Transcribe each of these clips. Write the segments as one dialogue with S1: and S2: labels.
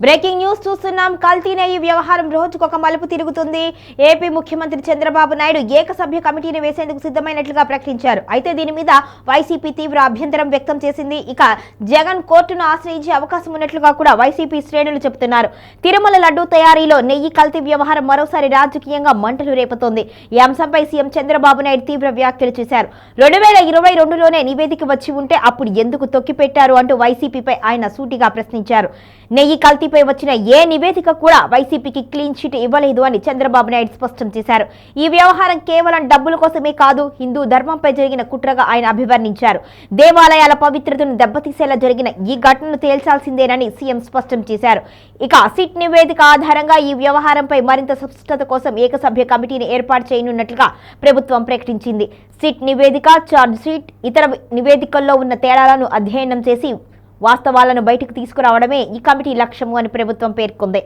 S1: Breaking news చూస్తున్నాం. కల్తీ నెయ్యి వ్యవహారం రోజుకొక మలుపు తిరుగుతుంది. ఏపీ ముఖ్యమంత్రి చంద్రబాబు నాయుడు ఏకసభ్య కమిటీని వేసేందుకు సిద్ధమైనట్లుగా ప్రకటించారు. అయితే దీని మీద వైసీపీ తీవ్ర అభ్యంతరం వ్యక్తం చేసింది. ఇక జగన్ కోర్టును ఆశ్రయించే అవకాశం ఉన్నట్లుగా కూడా వైసీపీ శ్రేణులు చెబుతున్నారు. తిరుమల లడ్డూ తయారీలో నెయ్యి కల్తీ వ్యవహారం మరోసారి రాజకీయంగా మంటలు రేపుతోంది. ఈ అంశంపై సీఎం చంద్రబాబు నాయుడు తీవ్ర వ్యాఖ్యలు చేశారు. 2022లోనే నివేదిక వచ్చి ఉంటే అప్పుడు ఎందుకు తొక్కిపెట్టారు అంటూ వైసీపీపై ఆయన సూటిగా ప్రశ్నించారు. నెయ్యి కల్తీపై వచ్చిన ఏ నివేదిక కూడా వైసీపీకి క్లీన్ చిట్ ఇవ్వలేదు అని చంద్రబాబు నాయుడు స్పష్టం చేశారు. ఈ వ్యవహారం కేవలం డబ్బుల కోసమే కాదు, హిందూ ధర్మంపై జరిగిన కుట్రగా ఆయన అభివర్ణించారు. దేవాలయాల పవిత్రతను దెబ్బతీసేలా జరిగిన ఈ ఘటనను తేల్చాల్సిందేనని సీఎం స్పష్టం చేశారు. ఇక సిట్ నివేదిక ఆధారంగా ఈ వ్యవహారంపై మరింత స్పష్టత కోసం ఏకసభ్య కమిటీని ఏర్పాటు చేయనున్నట్లుగా ప్రభుత్వం ప్రకటించింది. సిట్ నివేదిక, ఛార్జ్ షీట్, ఇతర నివేదికల్లో ఉన్న తేడాలను అధ్యయనం చేసి వాస్తవాలను బయటకు తీసుకురావడమే ఈ కమిటీ లక్ష్యము అని ప్రభుత్వం పేర్కొంది.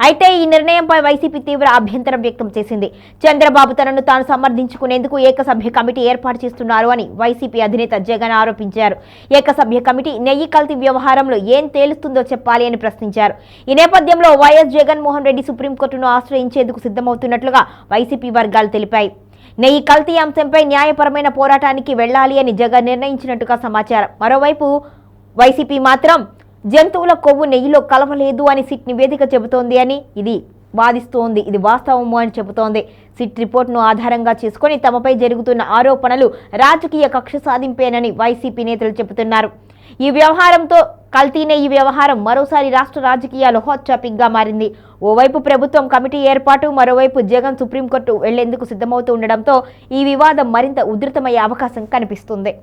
S1: అయితే ఈ నిర్ణయంపై వైసీపీ తీవ్ర అభ్యంతరం వ్యక్తం చేసింది. చంద్రబాబు తనను తాను సమర్థించుకునేందుకు ఏకసభ్య కమిటీ ఏర్పాటు చేస్తున్నారు అని వైసీపీ అధినేత జగన్ ఆరోపించారు. ఏకసభ్య కమిటీ నెయ్యి కల్తీ వ్యవహారంలో ఏం తేలుస్తుందో చెప్పాలి అని ప్రశ్నించారు. ఈ నేపథ్యంలో వైఎస్ జగన్మోహన్ రెడ్డి సుప్రీంకోర్టును ఆశ్రయించేందుకు సిద్ధమవుతున్నట్లుగా వైసీపీ వర్గాలు తెలిపాయి. నెయ్యి కల్తీ అంశంపై న్యాయపరమైన పోరాటానికి వెళ్లాలి అని జగన్ నిర్ణయించినట్టుగా సమాచారం. మరోవైపు వైసీపీ మాత్రం జంతువుల కొవ్వు నెయ్యిలో కలవలేదు అని సిట్ నివేదిక చెబుతోంది అని ఇది వాదిస్తోంది. ఇది వాస్తవము అని చెబుతోంది. సిట్ రిపోర్టును ఆధారంగా చేసుకుని తమపై జరుగుతున్న ఆరోపణలు రాజకీయ కక్ష సాధింపేనని వైసీపీ నేతలు చెబుతున్నారు. ఈ వ్యవహారంతో కల్తీ నెయ్యి వ్యవహారం మరోసారి రాష్ట్ర రాజకీయాలు హాట్ టాపిక్ గా మారింది. ఓవైపు ప్రభుత్వం కమిటీ ఏర్పాటు, మరోవైపు జగన్ సుప్రీంకోర్టు వెళ్లేందుకు సిద్ధమవుతూ ఉండడంతో ఈ వివాదం మరింత ఉధృతమయ్యే అవకాశం కనిపిస్తుంది.